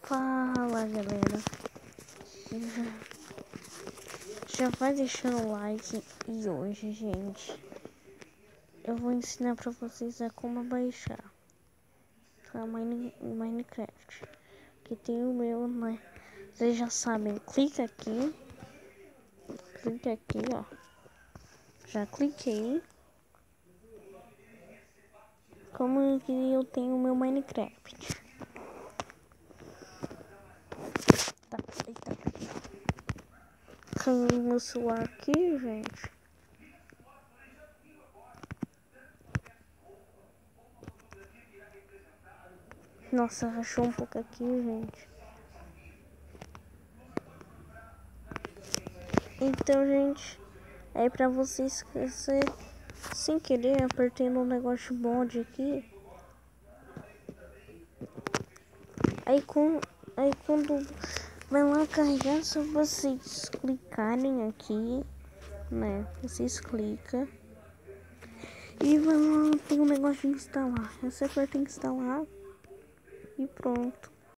Fala galera, já vai deixando o like. E hoje, gente, eu vou ensinar pra vocês a como baixar pra Minecraft, que tem o meu, né? Vocês já sabem, clica aqui, ó, já cliquei. Como que eu tenho o meu Minecraft. Tá, eita. Com o meu celular aqui, gente. Nossa, rachou um pouco aqui, gente. Então, gente, é pra vocês esquecer, sem querer, apertei no negócio mod aqui. Aí quando vai lá carregar, só vocês clicarem aqui, né? Vocês clicam e vai lá, tem um negócio de instalar. Você aperta em instalar e pronto.